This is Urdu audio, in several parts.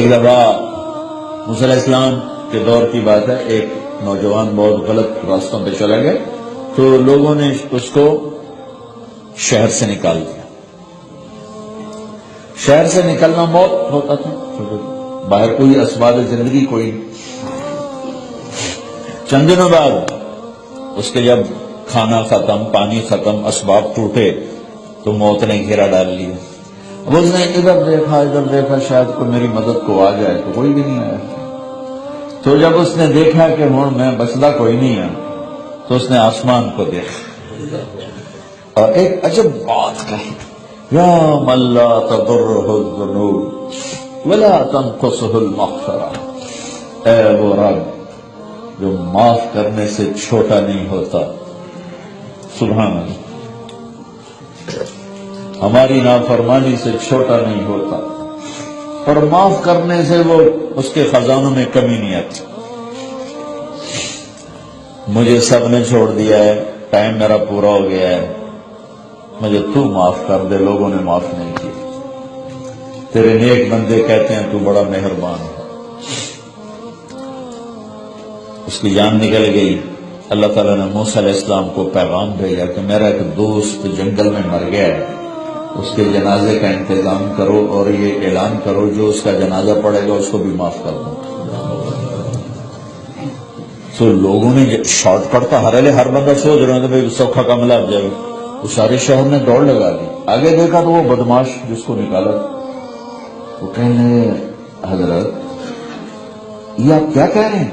ایک دفعہ موسیٰ علیہ السلام کے دور کی بات ہے، ایک نوجوان بہت غلط راستوں پہ چلا گئے تو لوگوں نے اس کو شہر سے نکال دیا. شہر سے نکلنا موت ہوتا تھا، باہر کوئی اسباب زندگی کوئی نہیں. چند دنوں بعد اس کے جب کھانا ختم، پانی ختم، اسباب ٹوٹے تو موت نے گھیرا ڈال لیا. اب اس نے ادھر دیکھا شاید کوئی میری مدد کو آ جائے، تو کوئی بھی نہیں آیا. تو جب اس نے دیکھا کہ ہوں میں بچتا کوئی نہیں ہے تو اس نے آسمان کو دیکھا اور ایک عجب بات کہی، یا من لا تضرہ الذنوب ولا تنقصہ المغفرہ، اے وہ رب جو معاف کرنے سے چھوٹا نہیں ہوتا. سبحان اللہ، ہماری نافرمانی سے چھوٹا نہیں ہوتا اور معاف کرنے سے وہ اس کے خزانوں میں کمی نہیں آتی. مجھے سب نے چھوڑ دیا ہے، ٹائم میرا پورا ہو گیا ہے، مجھے تو معاف کر دے. لوگوں نے معاف نہیں کیا. تیرے نیک بندے کہتے ہیں تو بڑا مہربان ہے. اس کی جان نکل گئی. اللہ تعالیٰ نے موسیٰ علیہ السلام کو پیغام بھیجا کہ میرا ایک دوست جنگل میں مر گیا ہے، اس کے جنازے کا انتظام کرو اور یہ اعلان کرو جو اس کا جنازہ پڑے گا اس کو بھی معاف کر دو. تو لوگوں نے شارٹ کٹ کا ہر بندہ سوچ رہا تھا بھائی سوکھا کا ملا اب جائے. وہ سارے شہر نے دوڑ لگا دی. آگے دیکھا تو وہ بدماش جس کو نکالا وہ کہنے حضرت یہ آپ کیا کہہ رہے ہیں،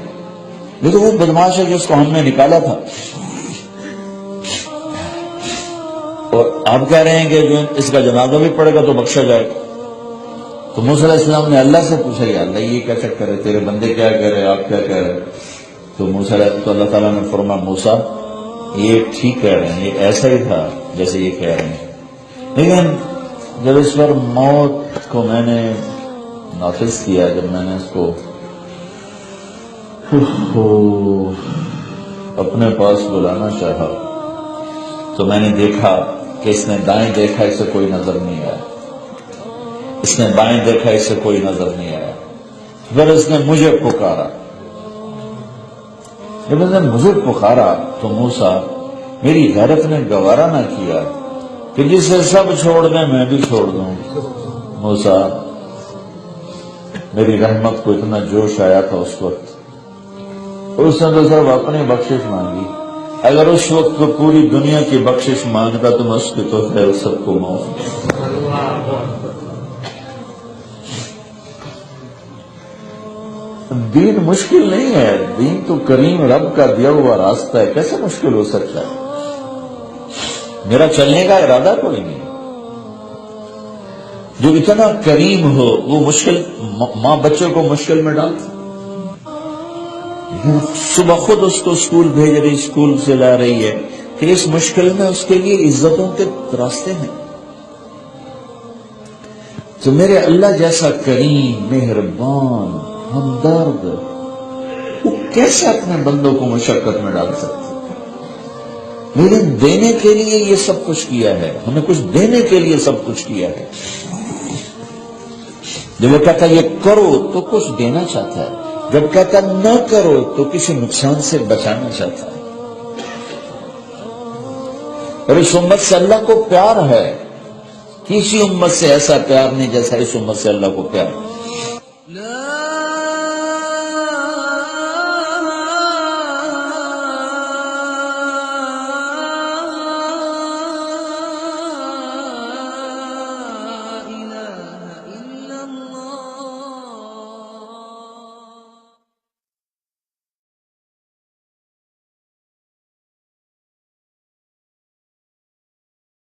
یہ تو وہ بدماش ہے جس کو ہم نے نکالا تھا، اور آپ کہہ رہے ہیں کہ جو اس کا جنازہ بھی پڑے گا تو بخشا جائے. تو موسیٰ علیہ السلام نے اللہ سے پوچھا، یا اللہ یہ کیا چکر ہے، تیرے بندے کیا کہہ رہے، آپ کیا کہہ رہے. تو اللہ تعالیٰ نے فرمایا موسیٰ یہ ٹھیک کہہ رہے ہیں، یہ ایسا ہی تھا جیسے یہ کہہ رہے ہیں، لیکن جب اس پر موت کو میں نے نافذ کیا، جب میں نے اس کو اپنے پاس بلانا چاہا تو میں نے دیکھا کہ اس نے دائیں دیکھا، اسے کوئی نظر نہیں آیا. اس نے بائیں دیکھا، اسے کوئی نظر نہیں آیا. پھر اس نے مجھے پکارا. جب اس نے مجھے پکارا تو موسیٰ میری غیرت نے گوارا نہ کیا کہ جسے سب چھوڑ دیں میں بھی چھوڑ دوں. موسیٰ میری رحمت کو اتنا جوش آیا تھا اس وقت، اس نے تو صرف اپنی بخشش مانگی. اگر اس وقت کو پوری دنیا کی بخشش مانگتا تو میں اس کی تو خیر سب کو معاف. دین مشکل نہیں ہے، دین تو کریم رب کا دیا ہوا راستہ ہے، کیسے مشکل ہو سکتا ہے. میرا چلنے کا ارادہ کوئی نہیں. جو اتنا کریم ہو وہ مشکل ماں بچوں کو مشکل میں ڈالتی، صبح خود اس کو اسکول بھیج رہی، اسکول سے لا رہی ہے کہ اس مشکل میں اس کے لیے عزتوں کے راستے ہیں. تو میرے اللہ جیسا کریم، مہربان، ہمدرد، وہ کیسے اپنے بندوں کو مشقت میں ڈال سکتے؟ لیکن دینے کے لیے یہ سب کچھ کیا ہے، ہمیں کچھ دینے کے لیے سب کچھ کیا ہے. جب وہ کہتا ہے یہ کرو تو کچھ دینا چاہتا ہے، جب کہتا نہ کرو تو کسی نقصان سے بچانا چاہتا ہے. اور اس امت سے اللہ کو پیار ہے، کسی امت سے ایسا پیار نہیں جیسا اس امت سے اللہ کو پیار ہے.